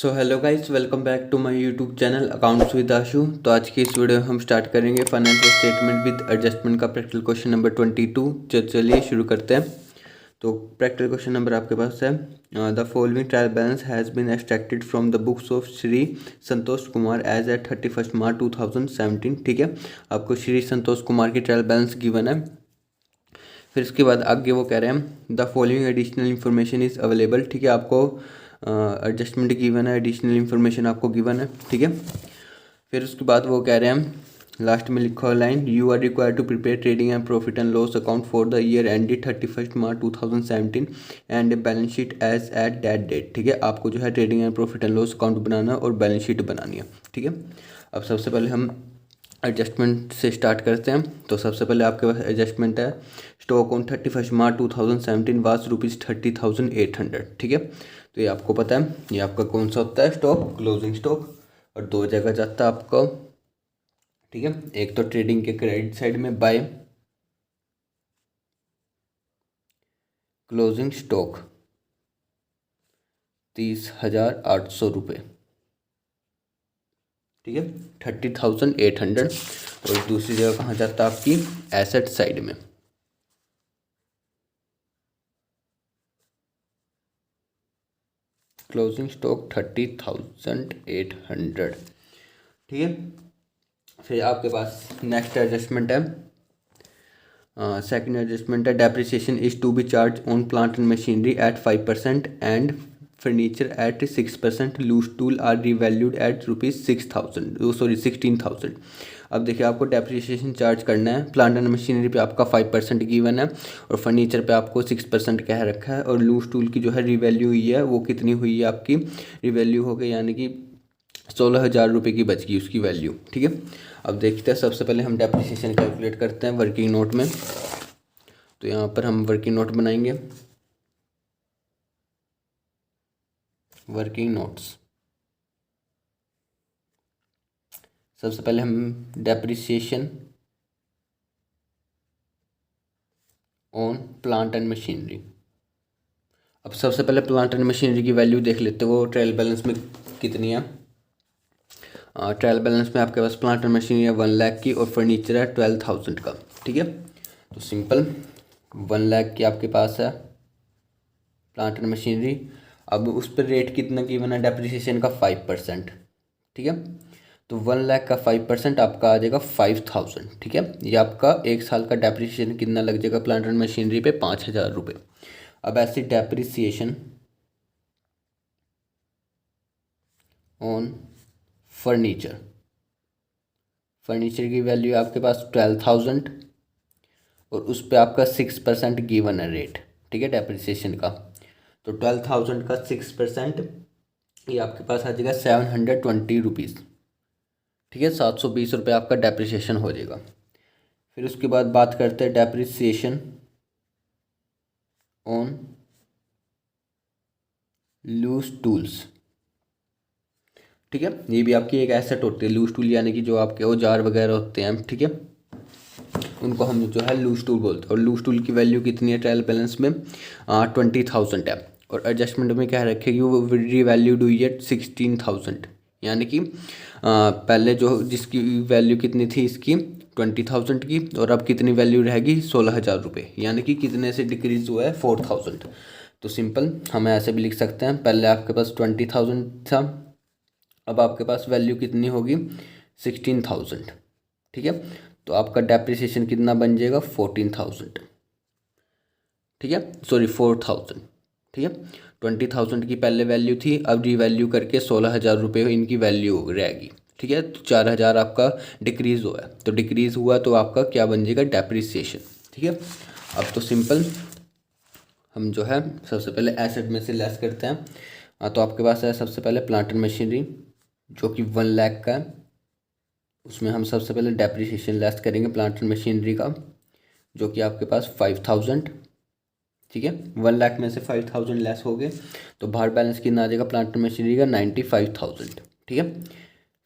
So hello guys, welcome back to my YouTube channel accounts with Ashu. तो आज की इस वीडियो में हम स्टार्ट करेंगे फाइनेंशियल स्टेटमेंट विद एडजस्टमेंट का प्रैक्टिकल क्वेश्चन नंबर 22। चलिए शुरू करते हैं। तो प्रैक्टिकल क्वेश्चन नंबर आपके पास है, the following trial balance has been extracted from the books of Shri Santosh Kumar as at 31 March 2017। ठीक है, आपको श्री संतोष कुमार की ट्रायल बैलेंस गिवन है। फिर इसके बाद आगे वो कह रहे हैं the following additional information is available. ठीक है, आपको एडजस्टमेंट गिवन है, एडिशनल इन्फॉर्मेशन आपको गिवन है। ठीक है, फिर उसके बाद वो कह रहे हैं लास्ट में लिखा हुआ line, you are required to prepare trading and profit and loss account for the year ended 31 March 2017 and balance sheet as at that date. ठीक है, आपको जो है trading and profit and loss account बनाना है और बैलेंस शीट बनानी है। ठीक है, अब सबसे पहले हम एडजस्टमेंट से स्टार्ट करते हैं। तो सबसे पहले आपके पास एडजस्टमेंट है, स्टॉक ऑन 31 मार्च 2017 वाज ₹30,800। ठीक है, तो ये आपको पता है, ये आपका कौन सा होता है, स्टॉक, क्लोजिंग स्टॉक। और दो जगह जाता है आपका। ठीक है, एक तो ट्रेडिंग के क्रेडिट साइड में बाय क्लोजिंग स्टॉक 30,800 रुपये। ठीक है, 30,800। और दूसरी जगह कहाँ जाता है, आपकी एसेट साइड में। Closing stock 30,800। ठीक है, फिर आपके पास नेक्स्ट एडजस्टमेंट है, सेकंड एडजस्टमेंट है, depreciation is to be charged on plant and machinery at 5% and furniture at 6%। Loose tool are revalued at ₹16,000। अब देखिए, आपको डेप्रिसिएशन चार्ज करना है। प्लांट एंड मशीनरी पे आपका 5% गिवन है और फर्नीचर पे आपको 6% कह रखा है। और लूज टूल की जो है रिवैल्यू हुई है, वो कितनी हुई है, आपकी रिवैल्यू हो गई, यानी कि 16,000 रुपये की बच गई उसकी वैल्यू। ठीक है, अब देखते हैं, सबसे पहले हम डेप्रिसिएशन कैलकुलेट करते हैं वर्किंग नोट में। तो यहाँ पर हम वर्किंग नोट बनाएंगे, वर्किंग नोट्स। सबसे पहले हम depreciation on plant and machinery. अब सबसे पहले प्लांट एंड मशीनरी की वैल्यू देख लेते हैं, वो ट्रायल बैलेंस में कितनी है। ट्रायल बैलेंस में आपके पास प्लांट एंड मशीनरी है 1 लाख की और फर्नीचर है 12,000 का। ठीक है, तो सिंपल 1 लाख की आपके पास है प्लांट एंड मशीनरी। अब उस पर रेट कितना गिवन है, डेप्रिसिएशन का 5%। ठीक है, तो 1 लाख का 5% आपका आ जाएगा 5,000। ठीक है, ये आपका एक साल का डेप्रिसिएशन कितना लग जाएगा प्लांट एंड मशीनरी पे, 5,000 रुपये। अब ऐसी डेप्रिसिएशन ऑन फर्नीचर, फर्नीचर की वैल्यू आपके पास 12,000 और उस पर आपका 6% गिवन है रेट। ठीक है, डेप्रिसिएशन का। तो 12,000 का 6%, ये आपके पास आ जाएगा 720 रुपीज़। ठीक है, 720 रुपये आपका डेप्रिसिएशन हो जाएगा। फिर उसके बाद बात करते हैं डेप्रिसिएशन ऑन लूज टूल्स। ठीक है, ये भी आपकी एक एसेट होती है, लूज टूल, यानी कि जो आपके औजार वगैरह होते हैं। ठीक है, उनको हम जो है लूज टूल बोलते हैं। और लूज टूल की वैल्यू कितनी है ट्रायल बैलेंस में, 20,000 है। और एडजस्टमेंट में क्या रखेगी, वो रिवैल्यूड हुई है 16,000, यानी कि पहले जो जिसकी वैल्यू कितनी थी इसकी 20,000 की, और अब कितनी वैल्यू रहेगी 16,000 रुपये, यानी कि कितने से डिक्रीज हुआ है 4,000। तो सिंपल हम ऐसे भी लिख सकते हैं, पहले आपके पास 20,000 था, अब आपके पास वैल्यू कितनी होगी 16,000। ठीक है, तो आपका डेप्रिसिएशन कितना बन जाएगा 14,000। ठीक है, सॉरी 4,000। ठीक है, 20,000 की पहले वैल्यू थी, अब रीवैल्यू करके 16,000 रुपये इनकी वैल्यू रहेगी। ठीक है, तो 4,000 आपका डिक्रीज़ हुआ है, तो डिक्रीज़ हुआ तो आपका क्या बन जाएगा, डेप्रिसिएशन। ठीक है, अब तो सिंपल हम जो है सबसे पहले एसेट में से लेस करते हैं। तो आपके पास है सबसे पहले प्लांट एंड मशीनरी जो कि 1 लाख का है, उसमें हम सबसे पहले डेप्रिसिएशन लेस करेंगे प्लांट एंड मशीनरी का, जो कि आपके पास 5,000। ठीक है, 1 लाख में से 5,000 लेस हो गए तो बाहर बैलेंस कितना आ जाएगा प्लांट एंड मशीनरी का, 95,000। ठीक है,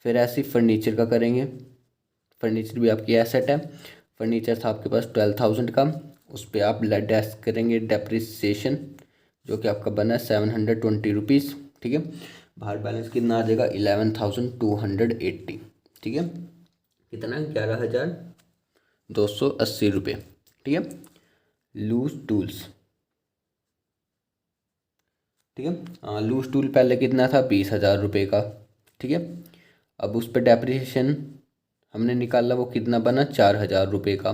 फिर ऐसे फर्नीचर का करेंगे। फर्नीचर भी आपकी एसेट है, फर्नीचर था आपके पास 12,000 का, उस पर आप लेस करेंगे डेप्रिसिएशन, जो कि आपका बना है 720 रुपीज़। ठीक है, बाहर बैलेंस कितना आ जाएगा 11,280। ठीक है, कितना 11,280 रुपये। ठीक है, लूज टूल्स। ठीक है, लूज टूल पहले कितना था 20,000 रुपये का। ठीक है, अब उस पर डेप्रिसिएशन हमने निकाला, वो कितना बना 4,000 रुपये का।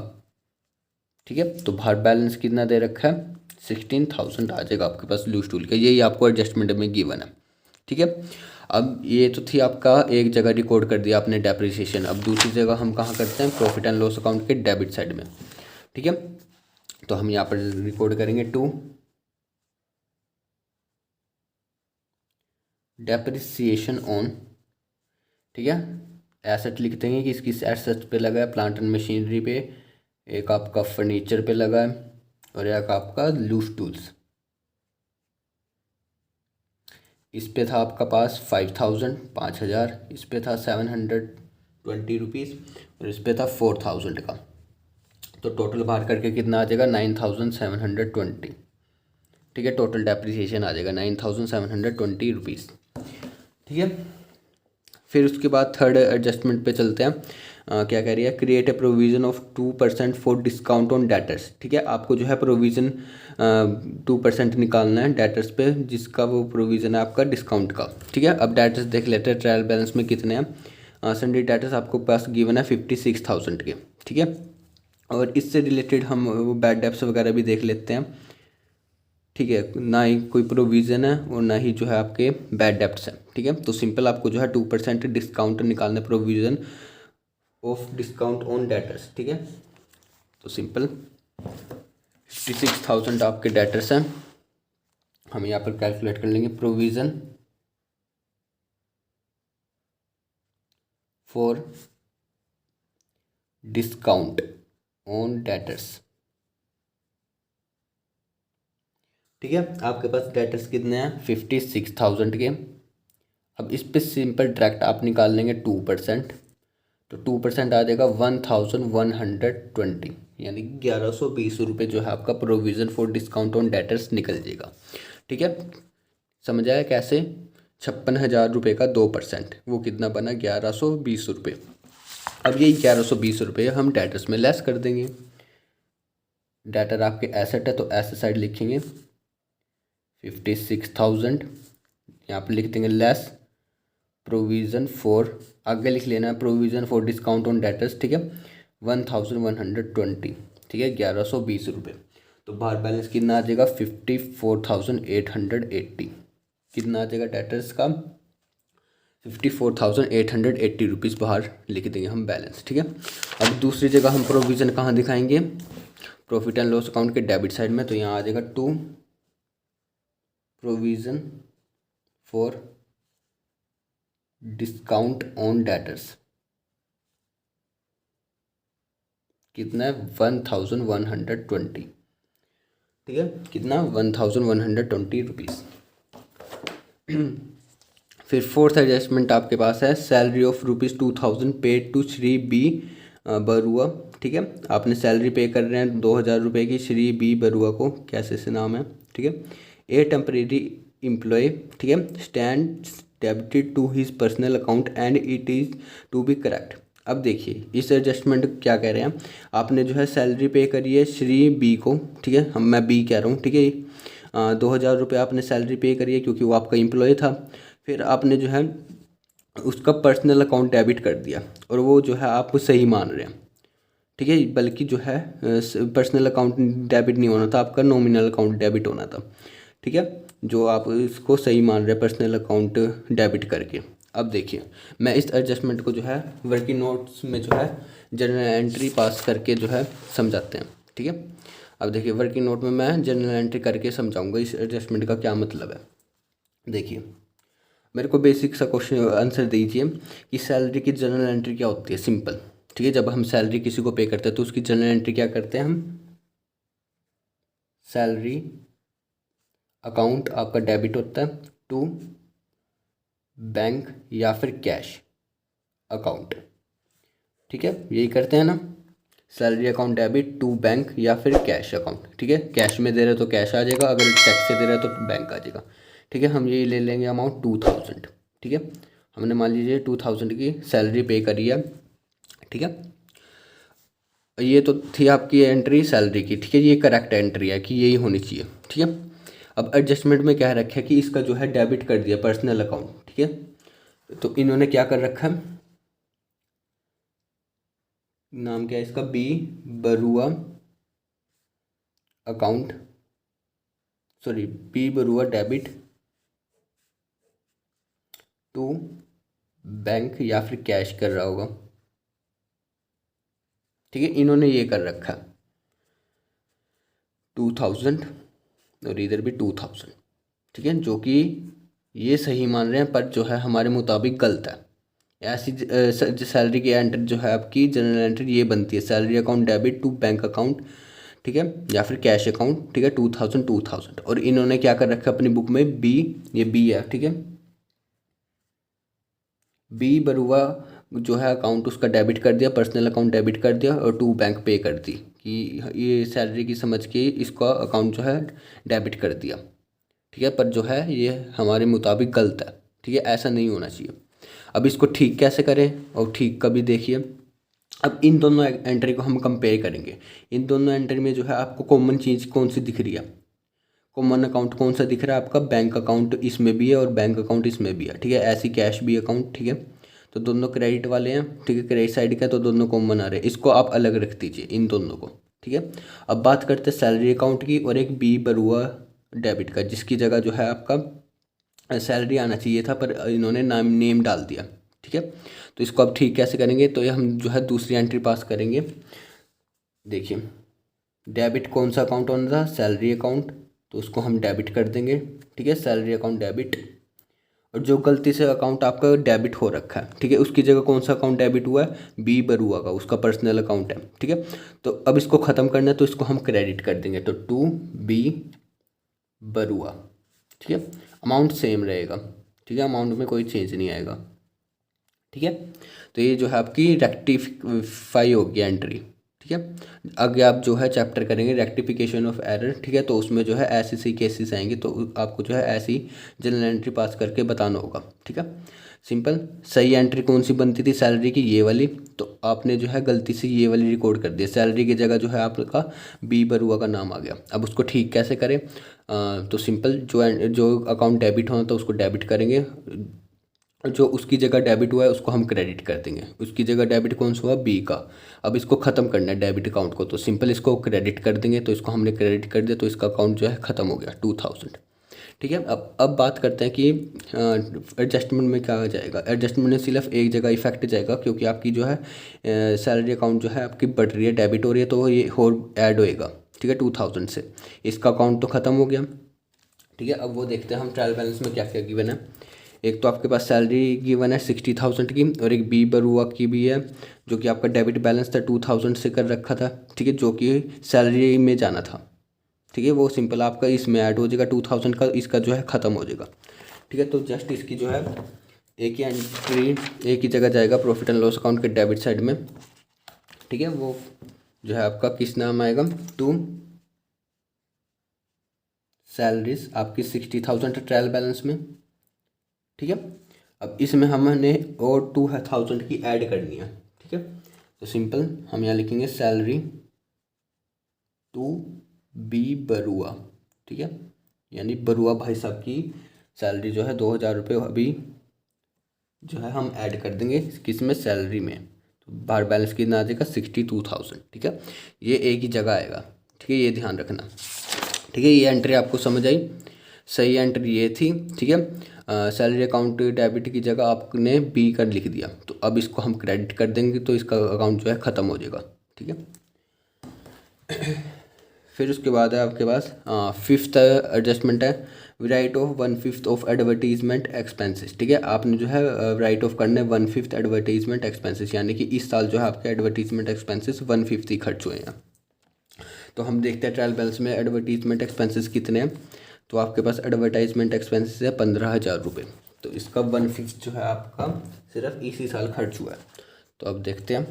ठीक है, तो बाहर बैलेंस कितना दे रखा है 16,000 आ जाएगा आपके पास लूज टूल का। यही आपको एडजस्टमेंट में गिवन है। ठीक है, अब ये तो थी आपका एक जगह रिकॉर्ड कर दिया आपने डेप्रिसिएशन। अब दूसरी जगह हम कहाँ करते हैं प्रॉफिट एंड लॉस अकाउंट के डेबिट साइड में। ठीक है, तो हम यहाँ पर रिकॉर्ड करेंगे टू डेप्रिसिएशन ऑन। ठीक है, एसेट लिख देंगे कि किस एसेट पे लगा है, प्लांट एंड मशीनरी पे, एक आपका फर्नीचर पे लगा है और एक आपका लूज टूल्स। इस पे था आपका पास 5,000 5,000, इस पे था 720 रुपीज़ और इस पे था 4,000 का। तो टोटल बाहर करके कितना आ जाएगा 9,720। ठीक है, टोटल डेप्रिसिएशन आ जाएगा 9,720 रुपीज़। ठीक है, फिर उसके बाद थर्ड एडजस्टमेंट पे चलते हैं। क्या कह रही है, create a provision of 2% for discount on debtors. ठीक है, आपको जो है प्रोविज़न 2% निकालना है डेटर्स पे, जिसका वो प्रोविज़न है आपका डिस्काउंट का। ठीक है, अब डेटर्स देख लेते हैं ट्रायल बैलेंस में कितने हैं। सन्डे डेटर्स आपको पास गिवन है 56,000 के। ठीक है, और इससे रिलेटेड हम वो बैड डेप्स वगैरह भी देख लेते हैं। ठीक है, ना ही कोई प्रोविज़न है और ना ही जो है आपके बैड डेप्ट्स हैं। ठीक है, तो सिंपल आपको जो है 2% डिस्काउंट निकालना, provision of discount on debtors. ठीक है, तो सिंपल 56,000 आपके डेटर्स हैं। हम यहाँ पर कैलकुलेट कर लेंगे provision for discount on debtors. ठीक है, आपके पास डेटर्स कितने हैं 56,000 के। अब इस पे सिंपल डायरेक्ट आप निकाल लेंगे 2%, तो 2% आ जाएगा 1,120, यानी 1,120 रुपये जो है आपका provision for discount on debtors निकल जाएगा। ठीक है, समझ आया कैसे। 56,000 रुपये का 2%, वो कितना बना 1,120 रुपये। अब यही 1,120 रुपये हम डेटर्स में लेस कर देंगे। डेटर आपके एसेट है तो एसेट साइड लिखेंगे 56,000, यहाँ पर लिख देंगे लेस प्रोविज़न फॉर, आगे लिख लेना provision for discount on debtors. ठीक है, 1,120। ठीक है, 1,120 रुपये। तो बाहर बैलेंस कितना आ जाएगा 54,880। कितना आ जाएगा डेटर्स का 54,880 रुपीज़ बाहर लिख देंगे हम बैलेंस। ठीक है, अब दूसरी जगह हम प्रोविज़न कहाँ दिखाएंगे, प्रॉफिट एंड लॉस अकाउंट के डेबिट साइड में। तो यहाँ आ जाएगा to provision for discount on debtors. कितना है 1,120। ठीक है, कितना 1,120 रुपीज़। फिर फोर्थ एडजस्टमेंट आपके पास है salary of ₹2,000 paid to Shri B Barua. ठीक है, आपने सैलरी पे कर रहे हैं 2,000 रुपये की श्री बी बरुआ को, कैसे से नाम है। ठीक है, ए टेम्परेरी एम्प्लॉय। ठीक है, stand debited to his personal account and it is to be correct. अब देखिए इस एडजस्टमेंट क्या कह रहे हैं, आपने जो है सैलरी पे करी है श्री बी को। ठीक है, मैं बी कह रहा हूँ। ठीक है, 2,000 रुपये आपने सैलरी पे करी है क्योंकि वो आपका एम्प्लॉय था। फिर आपने जो है उसका पर्सनल अकाउंट डेबिट कर दिया और वो जो है आप सही मान रहे हैं। ठीक है, बल्कि जो है पर्सनल अकाउंट डेबिट नहीं होना था, आपका नॉमिनल अकाउंट डेबिट होना था। ठीक है, जो आप इसको सही मान रहे हैं पर्सनल अकाउंट डेबिट करके। अब देखिए मैं इस एडजस्टमेंट को जो है वर्किंग नोट्स में जो है जनरल एंट्री पास करके जो है समझाते हैं। ठीक है, अब देखिए वर्किंग नोट में मैं जनरल एंट्री करके समझाऊंगा इस एडजस्टमेंट का क्या मतलब है। देखिए मेरे को बेसिक सा क्वेश्चन आंसर दीजिए कि सैलरी की जनरल एंट्री क्या होती है। सिंपल। ठीक है, जब हम सैलरी किसी को पे करते हैं तो उसकी जनरल एंट्री क्या करते हैं हम, सैलरी अकाउंट आपका डेबिट होता है टू बैंक या फिर कैश अकाउंट। ठीक है, यही करते हैं ना, salary account debit to bank या फिर कैश अकाउंट। ठीक है, कैश में दे रहे तो कैश आ जाएगा, अगर चेक से दे रहे तो बैंक आ जाएगा। ठीक है। हम ये ले लेंगे अमाउंट 2000, ठीक है। हमने मान लीजिए 2000 की सैलरी पे करी है, ठीक है। ये तो थी आपकी एंट्री सैलरी की, ठीक है। ये करेक्ट एंट्री है कि यही होनी चाहिए, ठीक है। अब एडजस्टमेंट में क्या रखा है कि इसका जो है डेबिट कर दिया पर्सनल अकाउंट, ठीक है। तो इन्होंने क्या कर रखा है, नाम क्या है इसका, B Barua account, sorry B Barua debit to bank, या फिर कैश कर रहा होगा, ठीक है। इन्होंने ये कर रखा 2000 और इधर भी 2000, ठीक है। जो कि ये सही मान रहे हैं पर जो है हमारे मुताबिक गलत है। ऐसी सैलरी की एंट्री जो है आपकी जनरल एंट्री ये बनती है, salary account debit to bank account, ठीक है, या फिर कैश अकाउंट, ठीक है, 2000 और इन्होंने क्या कर रखा है अपनी बुक में बी, ये बी है, ठीक है। बी बरुआ जो है अकाउंट उसका डेबिट कर दिया, पर्सनल अकाउंट डेबिट कर दिया और टू बैंक पे कर दी कि ये सैलरी की समझ के इसका अकाउंट जो है डेबिट कर दिया, ठीक है। पर जो है ये हमारे मुताबिक गलत है, ठीक है, ऐसा नहीं होना चाहिए। अब इसको ठीक कैसे करें, और ठीक का भी देखिए। अब इन दोनों एंट्री को हम कंपेयर करेंगे। इन दोनों एंट्री में जो है आपको कॉमन चीज़ कौन सी दिख रही है, कॉमन अकाउंट कौन सा दिख रहा है आपका, बैंक अकाउंट इसमें भी है और बैंक अकाउंट इसमें भी है, ठीक है। ऐसी कैश भी अकाउंट, ठीक है। तो दोनों क्रेडिट वाले हैं, ठीक है, क्रेडिट साइड का, तो दोनों कॉमन आ रहे हैं, इसको आप अलग रख दीजिए इन दोनों को, ठीक है। अब बात करते हैं सैलरी अकाउंट की और एक बी बरुआ डेबिट का, जिसकी जगह जो है आपका सैलरी आना चाहिए था पर इन्होंने नाम नेम डाल दिया, ठीक है। तो इसको अब ठीक कैसे करेंगे, तो ये हम जो है दूसरी एंट्री पास करेंगे। देखिए डेबिट कौन सा अकाउंट होना था, सैलरी अकाउंट, तो उसको हम डेबिट कर देंगे, ठीक है, सैलरी अकाउंट डेबिट। और जो गलती से अकाउंट आपका डेबिट हो रखा है, ठीक है, उसकी जगह कौन सा अकाउंट डेबिट हुआ है, बी बरुआ का, उसका पर्सनल अकाउंट है, ठीक है। तो अब इसको ख़त्म करना है तो इसको हम क्रेडिट कर देंगे, तो टू बी बरुआ, ठीक है। अमाउंट सेम रहेगा, ठीक है, अमाउंट में कोई चेंज नहीं आएगा, ठीक है। तो ये जो है आपकी रेक्टिफाई होगी एंट्री, ठीक है। आगे आप जो है चैप्टर करेंगे रेक्टिफिकेशन ऑफ एरर, ठीक है। तो उसमें जो है ऐसे सही केसेस आएंगे, तो आपको जो है ऐसी जनरल एंट्री पास करके बताना होगा, ठीक है। सिंपल। सही एंट्री कौन सी बनती थी सैलरी की, ये वाली, तो आपने जो है गलती से ये वाली रिकॉर्ड कर दिया, सैलरी की जगह जो है आपका बी बरुआ का नाम आ गया। अब उसको ठीक कैसे करें, तो सिंपल, जो अकाउंट डेबिट होना था उसको डेबिट करेंगे, जो उसकी जगह डेबिट हुआ है उसको हम क्रेडिट कर देंगे, उसकी जगह डेबिट कौन सा हुआ, बी का। अब इसको ख़त्म करना है डेबिट अकाउंट को, तो सिंपल इसको क्रेडिट कर देंगे, तो इसको हमने क्रेडिट कर दिया, तो इसका अकाउंट जो है ख़त्म हो गया 2000, ठीक है। अब बात करते हैं कि एडजस्टमेंट में क्या आ जाएगा। एडजस्टमेंट में सिर्फ एक जगह इफेक्ट जाएगा, क्योंकि आपकी जो है सैलरी अकाउंट जो है आपकी बढ़ रही है, डेबिट हो रही है, तो ये और ऐड होएगा, ठीक है, 2000 से। इसका अकाउंट तो ख़त्म हो गया, ठीक है। अब वो देखते हैं हम ट्रायल बैलेंस में क्या क्या गिवन है। एक तो आपके पास सैलरी गिवन है 60,000 की, और एक बी बरुआ की भी है, जो कि आपका डेबिट बैलेंस था 2000 से कर रखा था, ठीक है, जो कि सैलरी में जाना था, ठीक है। वो सिंपल आपका इसमें ऐड हो जाएगा 2000 का, इसका जो है ख़त्म हो जाएगा, ठीक है। तो जस्ट इसकी जो है एक ही एंट्री एक ही जगह जाएगा प्रॉफिट एंड लॉस अकाउंट के डेबिट साइड में, ठीक है। वो जो है आपका किस नाम आएगा, टू सैलरीज आपकी 60,000 ट्रायल बैलेंस में, ठीक है। अब इसमें हमने और 2000 की ऐड करनी है, ठीक है। तो सिंपल हम यहाँ लिखेंगे सैलरी टू बी बरुआ, ठीक है, यानी बरुआ भाई साहब की सैलरी जो है 2000 रुपये अभी जो है हम ऐड कर देंगे किस में, सैलरी में। तो बाहर बैलेंस कितना आ जाएगा, 62,000, ठीक है। ये एक ही जगह आएगा, ठीक है, ये ध्यान रखना, ठीक है। ये एंट्री आपको समझ आई, सही एंट्री ये थी, ठीक है। सैलरी अकाउंट डेबिट की जगह आपने बी कर लिख दिया, तो अब इसको हम क्रेडिट कर देंगे, तो इसका अकाउंट जो है ख़त्म हो जाएगा, ठीक है। फिर उसके बाद है आपके पास फिफ्थ एडजस्टमेंट है, right of 1/5 of advertisement expenses, ठीक है। आपने जो है राइट ऑफ करना है 1/5 एडवर्टीजमेंट एक्सपेंसेस, यानी कि इस साल जो है आपके एडवर्टीजमेंट एक्सपेंसेस 1/5 ही खर्च हुए हैं। तो हम देखते हैं ट्रायल बैलेंस में एडवर्टीजमेंट एक्सपेंसेस कितने हैं। तो आपके पास एडवर्टाइजमेंट एक्सपेंसेस है 15,000 रुपये, तो इसका 1/5 जो है आपका सिर्फ इसी साल खर्च हुआ है। तो अब देखते हैं,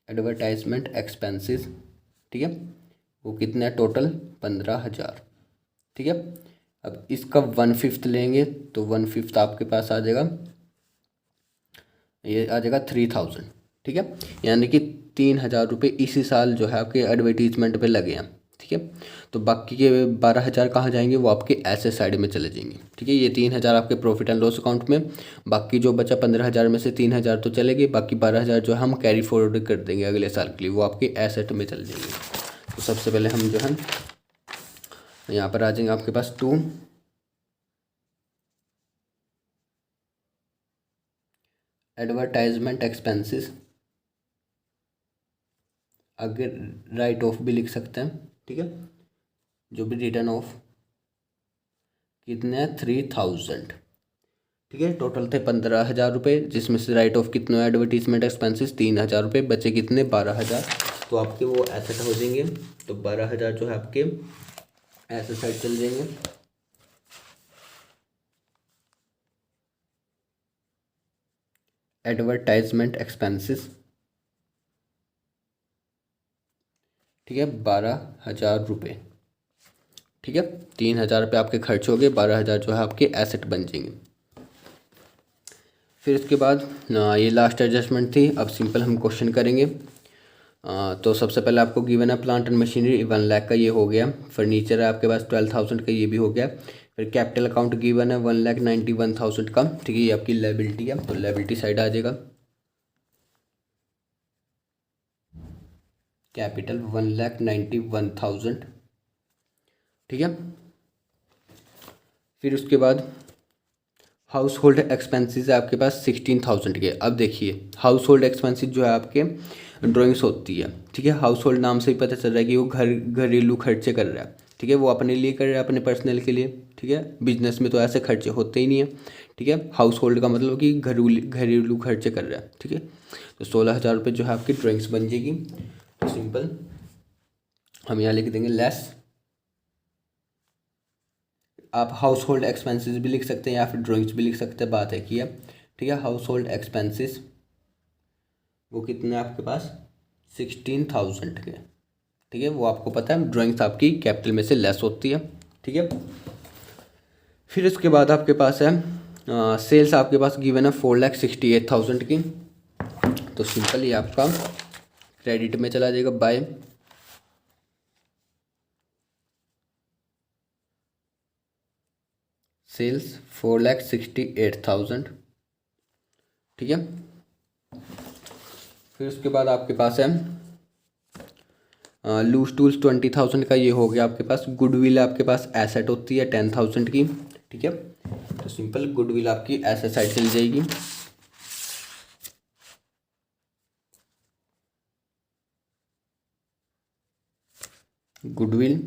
एडवर्टाइजमेंट एक्सपेंसेस, ठीक है, वो कितना है टोटल 15,000। ठीक है, अब इसका 1/5 लेंगे तो 1/5 आपके पास आ जाएगा, ये आ जाएगा 3,000। ठीक है, यानी कि 3,000 रुपये इसी साल जो है आपके एडवर्टीजमेंट पे लगे हैं। ठीक है, तो बाकी के 12,000 कहाँ जाएंगे, वो आपके एसेट साइड में चले जाएंगे। ठीक है, ये 3,000 आपके प्रॉफिट एंड लॉस अकाउंट में, बाकी जो बचा 15,000 में से 3,000 तो चलेगी, बाकी 12,000 जो हम कैरी फॉरवर्ड कर देंगे अगले साल के लिए, वो आपके एसेट में चले जाएंगे। तो सबसे पहले हम जो है यहाँ पर आ जाएंगे आपके पास 2 एडवर्टाइजमेंट एक्सपेंसेस, अगर राइट ऑफ भी लिख सकते हैं। ठीक है, जो भी रिटर्न ऑफ कितने हैं 3,000। ठीक है, टोटल थे 15,000 रुपये, जिसमें से राइट ऑफ कितने एडवर्टीजमेंट एक्सपेंसेस 3,000 रुपये, बचे कितने 12,000, तो आपके वो एसेट हो जाएंगे। तो 12,000 जो है आपके एसेट साइड चल जाएंगे। एडवर्टाइजमेंट एक्सपेंसेस, ठीक है 12,000 रुपये। ठीक है, 3,000 रुपये आपके खर्च हो गए, 12,000 जो है आपके एसेट बन जाएंगे। फिर उसके बाद ये लास्ट एडजस्टमेंट थी। अब सिंपल हम क्वेश्चन करेंगे। तो सबसे पहले आपको गिवन है प्लांट एंड मशीनरी 1 लाख का, ये हो गया। फर्नीचर है आपके पास 12,000 का, ये भी हो गया। फिर कैपिटल अकाउंट गिवन है 1,91,000 का। ठीक है, ये आपकी लायबिलिटी है, तो लायबिलिटी साइड आ जाएगा। कैपिटल 1,91,000। ठीक है, फिर उसके बाद हाउस होल्ड एक्सपेंसेस है आपके पास 16,000 के। अब देखिए हाउस होल्ड एक्सपेंसेस जो है आपके ड्राइंग्स होती है। ठीक है, हाउस होल्ड नाम से ही पता चल रहा है कि वो घरेलू खर्चे कर रहा है। ठीक है, वो अपने लिए कर रहा है, अपने पर्सनल के लिए। ठीक है, बिजनेस में तो ऐसे खर्चे होते ही नहीं है। ठीक है, हाउस होल्ड का मतलब कि घरेलू खर्चे कर रहा है। ठीक है, तो 16,000 रुपये जो है आपकी ड्राइंग्स बन जाएगी। तो सिंपल हम यहाँ लिख देंगे लेस, आप हाउस होल्ड एक्सपेंसेस भी लिख सकते हैं या फिर ड्राइंग्स भी लिख सकते हैं, बात है कि है। ठीक है, हाउस होल्ड एक्सपेंसेस वो कितने आपके पास 16,000 के। ठीक है, वो आपको पता है ड्राइंग्स आपकी कैपिटल में से लेस होती है। ठीक है, फिर उसके बाद आपके पास है सेल्स आपके पास गिवन है 4,68,000 की। तो सिंपल ये आपका क्रेडिट में चला जाएगा बाय सेल्स 4,68,000। ठीक है, फिर उसके बाद आपके पास है लूज टूल्स 20,000 का, ये हो गया आपके पास। गुडविल आपके पास एसेट होती है 10,000 की। ठीक है, तो सिंपल गुडविल आपकी एसेट साइड चल जाएगी। गुडविल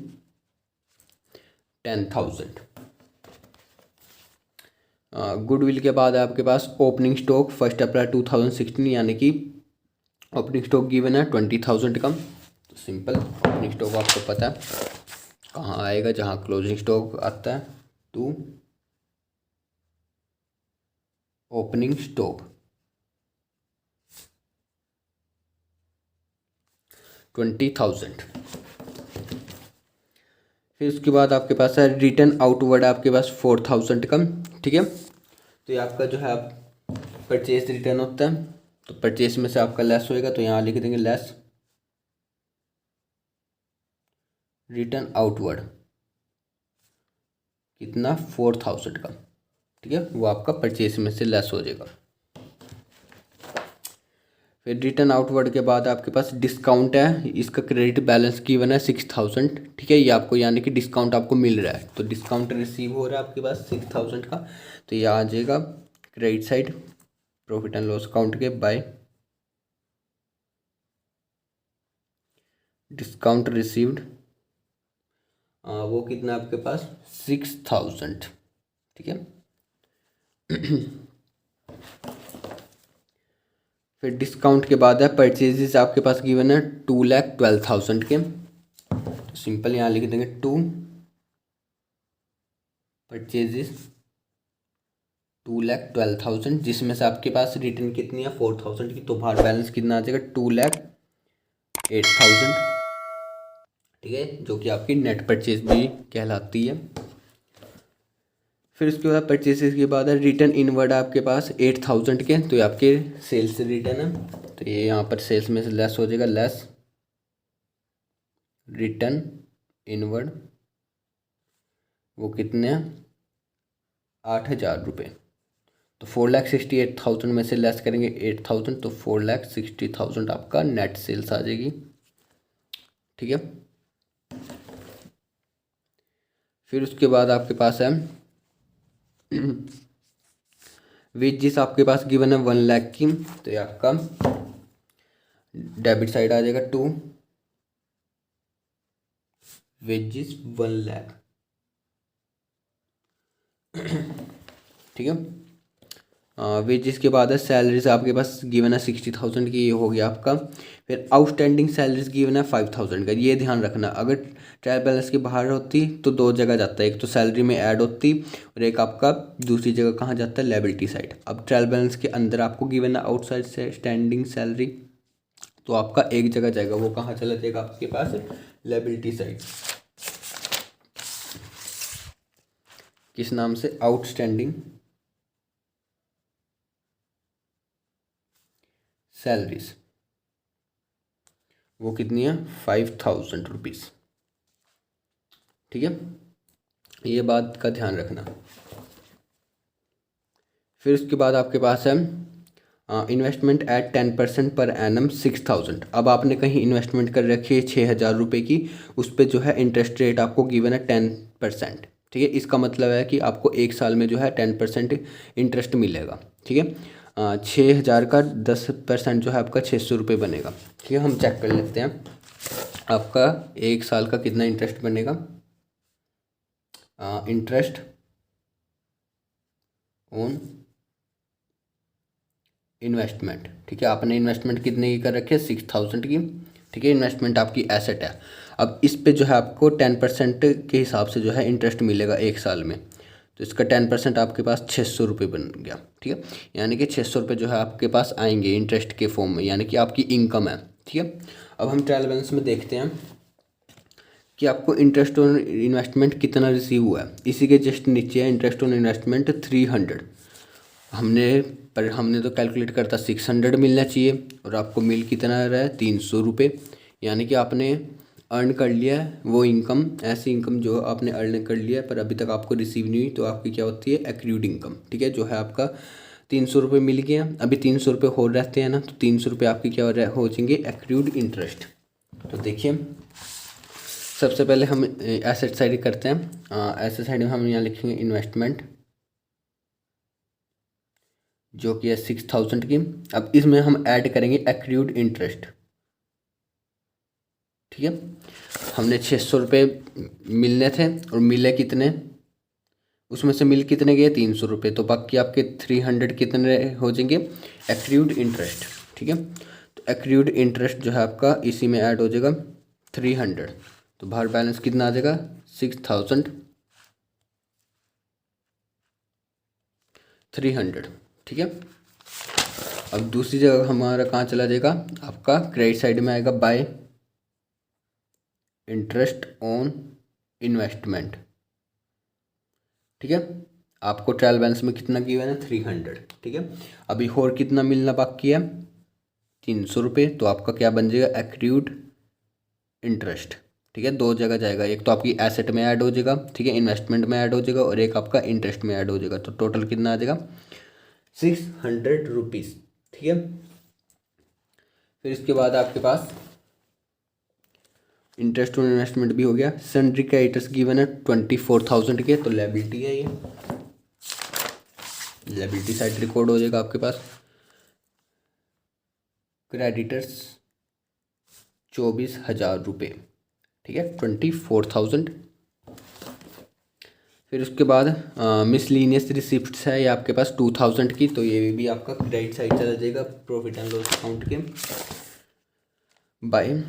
10,000। गुडविल के बाद आपके पास ओपनिंग स्टॉक 1 अप्रैल 2016, यानी कि ओपनिंग स्टॉक गिवन है 20,000 का। तो सिंपल ओपनिंग स्टॉक आपको पता है कहाँ आएगा, जहाँ क्लोजिंग स्टॉक आता है, तो ओपनिंग स्टॉक 20,000। फिर उसके बाद आपके पास है रिटर्न आउटवर्ड आपके पास 4,000 का। ठीक है, तो ये आपका जो है आप परचेज रिटर्न होता है, तो परचेज में से आपका लेस होएगा, तो यहाँ लिख देंगे लेस रिटर्न आउटवर्ड कितना 4,000 का। ठीक है, वो आपका परचेज में से लेस हो जाएगा। फिर रिटर्न आउटवर्ड के बाद आपके पास डिस्काउंट है, इसका क्रेडिट बैलेंस गिवन है 6,000। ठीक है, ये आपको यानी कि डिस्काउंट आपको मिल रहा है, तो डिस्काउंट रिसीव हो रहा है आपके पास 6,000 का। तो ये आ जाएगा credit side profit and loss account के बाय डिस्काउंट रिसीव्ड, वो कितना आपके पास 6,000। ठीक है, फिर डिस्काउंट के बाद है परचेजेस आपके पास गिवन है 2,12,000 के। तो सिंपल यहाँ लिख देंगे 2 परचेजेस 2,12,000, जिसमें से आपके पास रिटर्न कितनी है 4,000 की, तो बाहर बैलेंस कितना आ जाएगा 2,08,000। ठीक है, जो कि आपकी नेट परचेज भी कहलाती है। फिर उसके बाद परचेसेस के बाद है रिटर्न इनवर्ड आपके पास 8000 के, तो ये आपके सेल्स से रिटर्न है, तो ये यहाँ पर सेल्स में से लेस हो जाएगा, लेस रिटर्न इनवर्ड, वो कितने हैं 8000 रुपये। तो 4,68,000 में से लेस करेंगे 8000, तो 4,60,000 आपका नेट सेल्स आ जाएगी। ठीक है, फिर उसके बाद आपके पास है वेजेस आपके पास गिवन है 1 लाख की, तो ये आपका डेबिट साइड आ जाएगा 2 वेजेस 1 लाख। ठीक है, वेजेस के बाद है सैलरीज आपके पास गिवन है 60,000 की, ये हो गया आपका। फिर आउटस्टैंडिंग सैलरीज गिवन है 5,000 का, ये ध्यान रखना, अगर ट्रायल बैलेंस के बाहर होती तो 2 जगह जाता है, एक तो सैलरी में ऐड होती और एक आपका दूसरी जगह कहाँ जाता है, लायबिलिटी साइड। अब ट्रायल बैलेंस के अंदर आपको गिवन है आउटसाइड से स्टैंडिंग सैलरी, तो आपका एक जगह जाएगा, वो कहाँ चला जाएगा आपके पास, लायबिलिटी साइड, किस नाम से, आउटस्टैंडिंग सैलरीज, वो कितनी है 5,000 रुपीज़। ठीक है, ये बात का ध्यान रखना। फिर उसके बाद आपके पास है इन्वेस्टमेंट एट 10% पर एनम 6,000। अब आपने कहीं इन्वेस्टमेंट कर रखी है 6,000 रुपये की, उस पर जो है इंटरेस्ट रेट आपको गिवन है 10%। ठीक है, इसका मतलब है कि आपको एक साल में जो है 10% इंटरेस्ट मिलेगा। ठीक है, 6,000 का 10% जो है आपका 600 रुपये बनेगा। ठीक है, हम चेक कर लेते हैं आपका एक साल का कितना इंटरेस्ट बनेगा। इंटरेस्ट ऑन इन्वेस्टमेंट, ठीक है, आपने इन्वेस्टमेंट कितने की कर रखी है 6,000 की। ठीक है, इन्वेस्टमेंट आपकी एसेट है। अब इस पे जो है आपको 10% के हिसाब से जो है इंटरेस्ट मिलेगा एक साल में, तो इसका 10% आपके पास 600 रुपये बन गया। ठीक है, यानी कि 600 रुपये जो है आपके पास आएंगे इंटरेस्ट के फॉर्म में, यानी कि आपकी इनकम है। ठीक है, अब हम ट्रायल बैलेंस में देखते हैं कि आपको इंटरेस्ट ऑन इन्वेस्टमेंट कितना रिसीव हुआ है। इसी के जस्ट नीचे है इंटरेस्ट ऑन इन्वेस्टमेंट 300। हमने तो कैलकुलेट करता 600 मिलना चाहिए, और आपको मिल कितना आ रहा है 300 रुपये, यानी कि आपने अर्न कर लिया है वो इनकम, ऐसी इनकम जो आपने अर्न कर लिया है पर अभी तक आपको रिसीव नहीं हुई, तो आपकी क्या होती है एक्रूड इनकम। ठीक है, जो है आपका 300 रुपये मिल गया, अभी 300 रुपये हो रहते हैं ना, तो 300 रुपये आपकी क्या हो जाएंगे एक्रूड इंटरेस्ट। तो देखिए, सबसे पहले हम एसेट साइड करते हैं। एसेट साइड में हम यहाँ लिखेंगे इन्वेस्टमेंट, जो कि है 6,000 की। अब इसमें हम ऐड करेंगे एक्रूड इंटरेस्ट। ठीक है, हमने 600 रुपये मिलने थे और मिले कितने, उसमें से मिल कितने गए 300 रुपये, तो बाकी आपके 300 कितने हो जाएंगे एक्रूड इंटरेस्ट। ठीक है, तो एक्रूड इंटरेस्ट जो है आपका इसी में ऐड हो जाएगा 300, तो बाहर बैलेंस कितना आ जाएगा 6,300। ठीक है, अब दूसरी जगह हमारा कहाँ चला जाएगा, आपका क्रेडिट साइड में आएगा बाय इंटरेस्ट ऑन इन्वेस्टमेंट। ठीक है, आपको ट्रायल बैलेंस में कितना गिवन है 300। ठीक है, अभी और कितना मिलना बाकी है 300 रुपये, तो आपका क्या बन जाएगा एक्रूड इंटरेस्ट। ठीक है, 2 जगह जाएगा, एक तो आपकी एसेट में ऐड हो जाएगा, ठीक है, इन्वेस्टमेंट में ऐड हो जाएगा, और एक आपका इंटरेस्ट में ऐड हो जाएगा, तो टोटल कितना आ जाएगा 600 रुपीज़। ठीक है, फिर इसके बाद आपके पास इंटरेस्ट ऑन इन्वेस्टमेंट भी हो गया। सन्ड्री क्रेडिटर्स गिवन है 24,000 के, तो लायबिलिटी है, ये लायबिलिटी साइड रिकॉर्ड हो जाएगा आपके पास। क्रेडिटर्स 24,000 रुपये, ठीक है 24,000। फिर उसके बाद मिसलीनियस रिसिप्ट्स है ये आपके पास 2,000 की, तो ये भी आपका क्रेडिट साइड चला जाएगा प्रॉफिट एंड लॉस अकाउंट के। बाय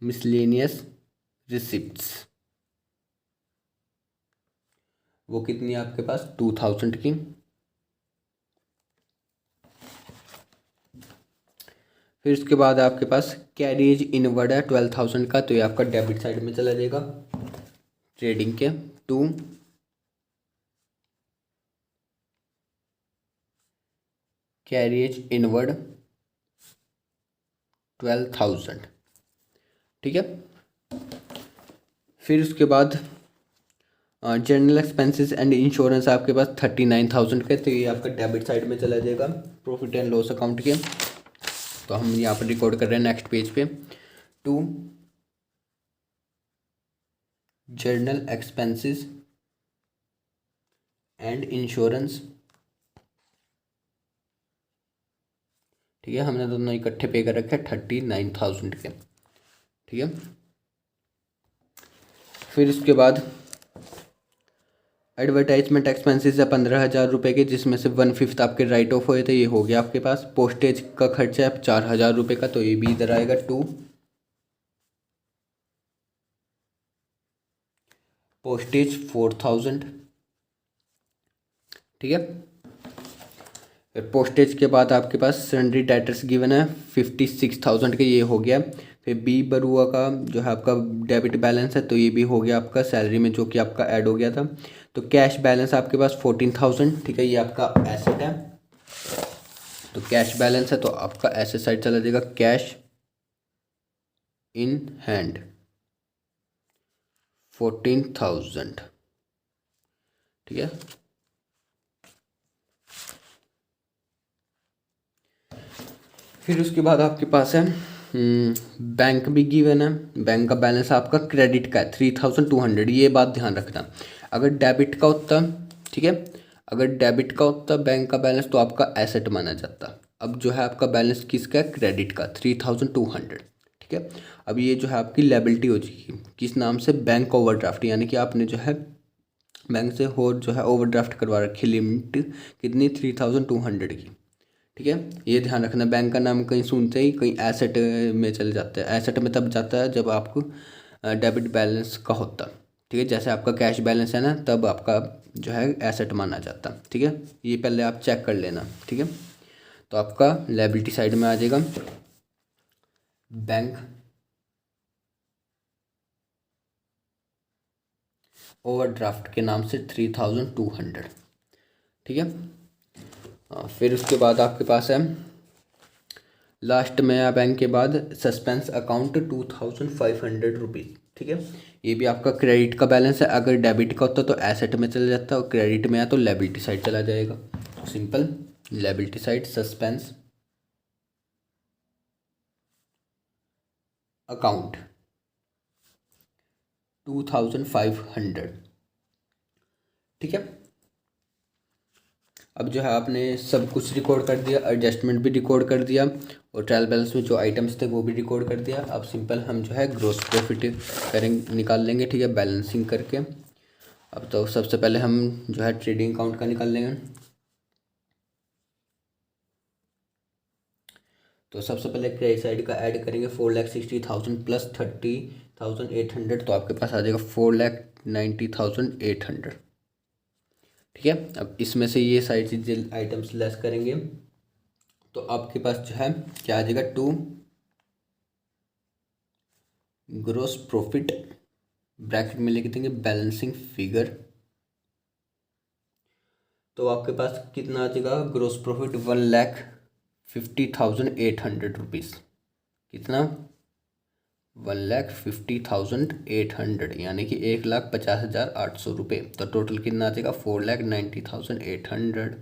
मिसलेनियस रिसिप्ट्स, वो कितनी है आपके पास 2,000 की। फिर उसके बाद आपके पास कैरिज इनवर्ड है 12,000 का, तो ये आपका डेबिट साइड में चला जाएगा ट्रेडिंग के। टू कैरिज इनवर्ड 12,000, ठीक है। फिर उसके बाद जनरल एक्सपेंसेस एंड इंश्योरेंस आपके पास 39,000 का, तो ये आपका डेबिट साइड में चला जाएगा प्रॉफिट एंड लॉस अकाउंट के। तो हम यहाँ पर रिकॉर्ड कर रहे हैं नेक्स्ट पेज पे। To journal expenses and insurance, ठीक है, हमने दोनों इकट्ठे पे कर रखे हैं 39,000 के, ठीक है। फिर उसके बाद एडवर्टाइजमेंट एक्सपेंसेस है 15,000 रुपये के, जिसमें से 1/5 आपके राइट ऑफ हुए थे, ये हो गया आपके पास। पोस्टेज का खर्चा है 4,000 रुपये का, तो ये भी इधर आएगा। टू पोस्टेज 4,000, ठीक है। फिर पोस्टेज के बाद आपके पास सन्ड्री डेटर्स गिवन है 56,000 के, ये हो गया। फिर बी बरुआ का जो है आपका डेबिट बैलेंस है, तो ये भी हो गया आपका सैलरी में, जो कि आपका ऐड हो गया था। तो कैश बैलेंस आपके पास 14,000, ठीक है, ये आपका एसेट है। तो कैश बैलेंस है, तो आपका एसेट साइड चला जाएगा कैश इन हैंड 14,000, ठीक है। फिर उसके बाद आपके पास है बैंक भी गिवन है। बैंक का बैलेंस आपका क्रेडिट का है 3,200, ये बात ध्यान रखना। अगर डेबिट का होता, ठीक है, अगर डेबिट का होता बैंक का बैलेंस, तो आपका एसेट माना जाता। अब जो है आपका बैलेंस किसका है, क्रेडिट का 3,200, ठीक है। अब ये जो है आपकी लायबिलिटी हो जाएगी किस नाम से, बैंक ओवरड्राफ्ट, यानी कि आपने जो है बैंक से और जो है ओवरड्राफ्ट करवा रखी लिमिट कितनी 3,200 की, ठीक है। ये ध्यान रखना, बैंक का नाम कहीं सुनते ही कहीं एसेट में चले जाते हैं। एसेट में तब जाता है जब आपको डेबिट बैलेंस का होता, ठीक है। जैसे आपका कैश बैलेंस है ना, तब आपका जो है एसेट माना जाता, ठीक है। ये पहले आप चेक कर लेना, ठीक है। तो आपका लायबिलिटी साइड में आ जाएगा बैंक ओवरड्राफ्ट के नाम से 3,200, ठीक है। फिर उसके बाद आपके पास है लास्ट में है बैंक के बाद सस्पेंस अकाउंट 2,500 रुपीज़, ठीक है। ये भी आपका क्रेडिट का बैलेंस है। अगर डेबिट का होता तो एसेट में चला जाता, और क्रेडिट में है तो लायबिलिटी साइड चला जाएगा। Simple, liability side suspense account 2,500, ठीक है। अब जो है आपने सब कुछ रिकॉर्ड कर दिया, एडजस्टमेंट भी रिकॉर्ड कर दिया, और ट्रायल बैलेंस में जो आइटम्स थे वो भी रिकॉर्ड कर दिया। अब सिंपल हम जो है ग्रॉस प्रॉफिट करेंगे, निकाल लेंगे, ठीक है, बैलेंसिंग करके। अब तो सबसे पहले हम जो है ट्रेडिंग अकाउंट का निकाल लेंगे। तो सबसे पहले क्रेडिट साइड का ऐड करेंगे 4,60,000 प्लस 30,800, तो आपके पास आ जाएगा 4,90,800, ठीक है। अब इसमें से ये सारी चीज़ें आइटम्स लेस करेंगे, तो आपके पास जो है क्या आ जाएगा, टू ग्रॉस प्रॉफिट ब्रैकेट में लिख देंगे बैलेंसिंग फिगर। तो आपके पास कितना आ जाएगा, ग्रॉस प्रॉफिट 1,50,800 रुपीज़। कितना, 1,50,800, यानी कि 1,50,800 रुपये। तो टोटल कितना आ जाएगा 4,90,800,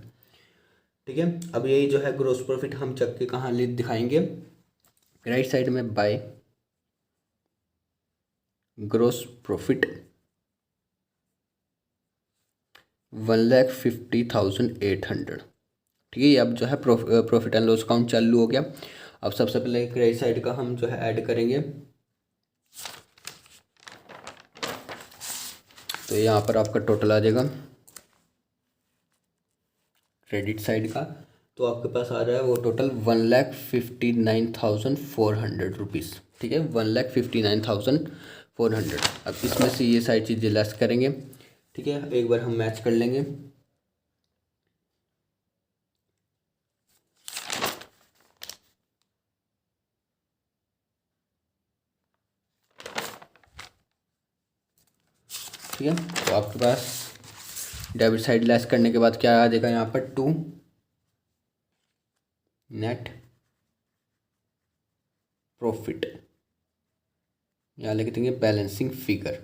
ठीक है। अब यही जो है ग्रॉस प्रॉफिट हम चक के कहाँ ले दिखाएंगे, राइट साइड में बाय ग्रॉस प्रॉफिट 1,50,800, ठीक है। अब जो है प्रॉफिट एंड लॉस अकाउंट चालू हो गया। अब सबसे पहले क्रेडिट साइड का हम जो है ऐड करेंगे। तो यहाँ पर आपका टोटल आ जाएगा क्रेडिट साइड का, तो आपके पास आ रहा है वो टोटल 1,59,400 रुपीज़, ठीक है, 1,59,400। अब इसमें से ये सारी चीज़ें लेस करेंगे, ठीक है। एक बार हम मैच कर लेंगे। ठीक है। तो आपके पास डेबिट साइड लेस करने के बाद क्या आ जाएगा यहाँ पर, टू नेट प्रॉफिट, यहाँ लिख देंगे बैलेंसिंग फिगर,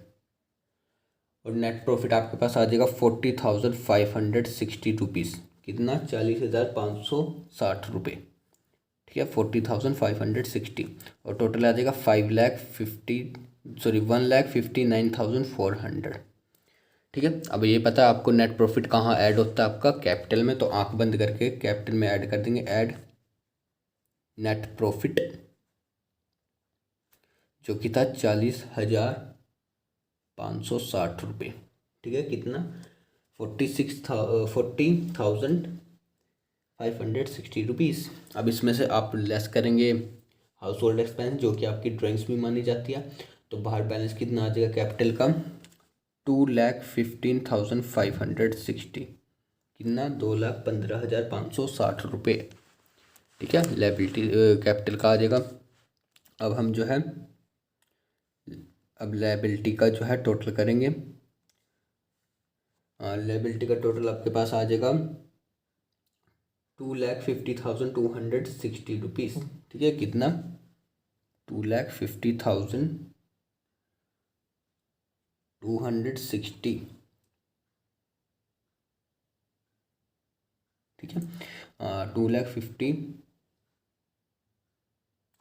और नेट प्रॉफिट आपके पास आ जाएगा 40,560 रुपीज़। कितना, 40,560 रुपये। ठीक है, 40,560, और टोटल आ जाएगा 1,59,400। ठीक है। अब ये पता है आपको नेट प्रॉफिट कहाँ ऐड होता है, आपका कैपिटल में, तो आंख बंद करके कैपिटल में ऐड कर देंगे, ऐड नेट प्रॉफिट, जो कि था 40,560 रुपये। ठीक है, कितना, 40,560 रुपीज़। अब इसमें से आप लेस करेंगे हाउस होल्ड एक्सपेंस, जो कि आपकी ड्राइंग्स में मानी जाती है, तो बाहर बैलेंस कितना आ जाएगा कैपिटल का, 2,15,560, कितना, 2,15,560 रुपये। ठीक है, लायबिलिटी कैपिटल का आ जाएगा। अब हम जो है अब लायबिलिटी का जो है टोटल करेंगे। लायबिलिटी का टोटल आपके पास आ जाएगा 2,50,260 रुपीज़। ठीक है, कितना, 2,50,260। ठीक है, 2,50,000,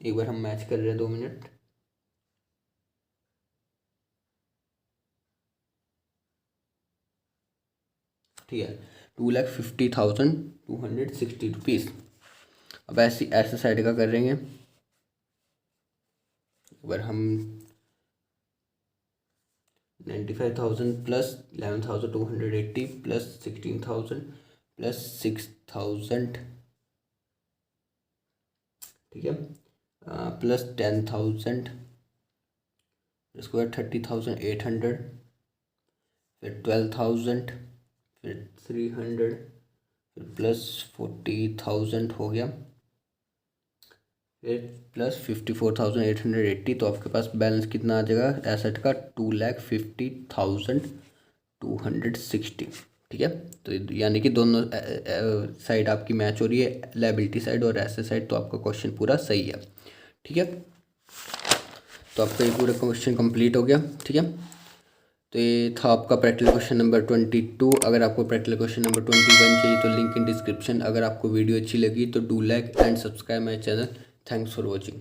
एक बार हम मैच कर रहे हैं, 2 मिनट। ठीक है, 2,50,260 रुपीज़। अब ऐसे साइड का कर रहेंगे, एक बार हम 95,000 प्लस 11,280 प्लस 16,000 प्लस 6,000, ठीक है, प्लस 10,000, इसके बाद 30,800, फिर 12,000, फिर 300, फिर प्लस 40,000 हो गया, फिर प्लस 54,880। तो आपके पास बैलेंस कितना आ जाएगा एसेट का, 2,50,260। ठीक है, तो यानी कि दोनों साइड आपकी मैच हो रही है, लायबिलिटी साइड और एसेट साइड, तो आपका क्वेश्चन पूरा सही है। ठीक है, तो आपका ये पूरा क्वेश्चन कंप्लीट हो गया। ठीक है, तो ये था आपका प्रैक्टिकल क्वेश्चन नंबर 22। अगर आपको प्रैक्टिकल क्वेश्चन नंबर 21 चाहिए तो लिंक इन डिस्क्रिप्शन। अगर आपको वीडियो अच्छी लगी तो do like and subscribe my channel. Thanks for watching.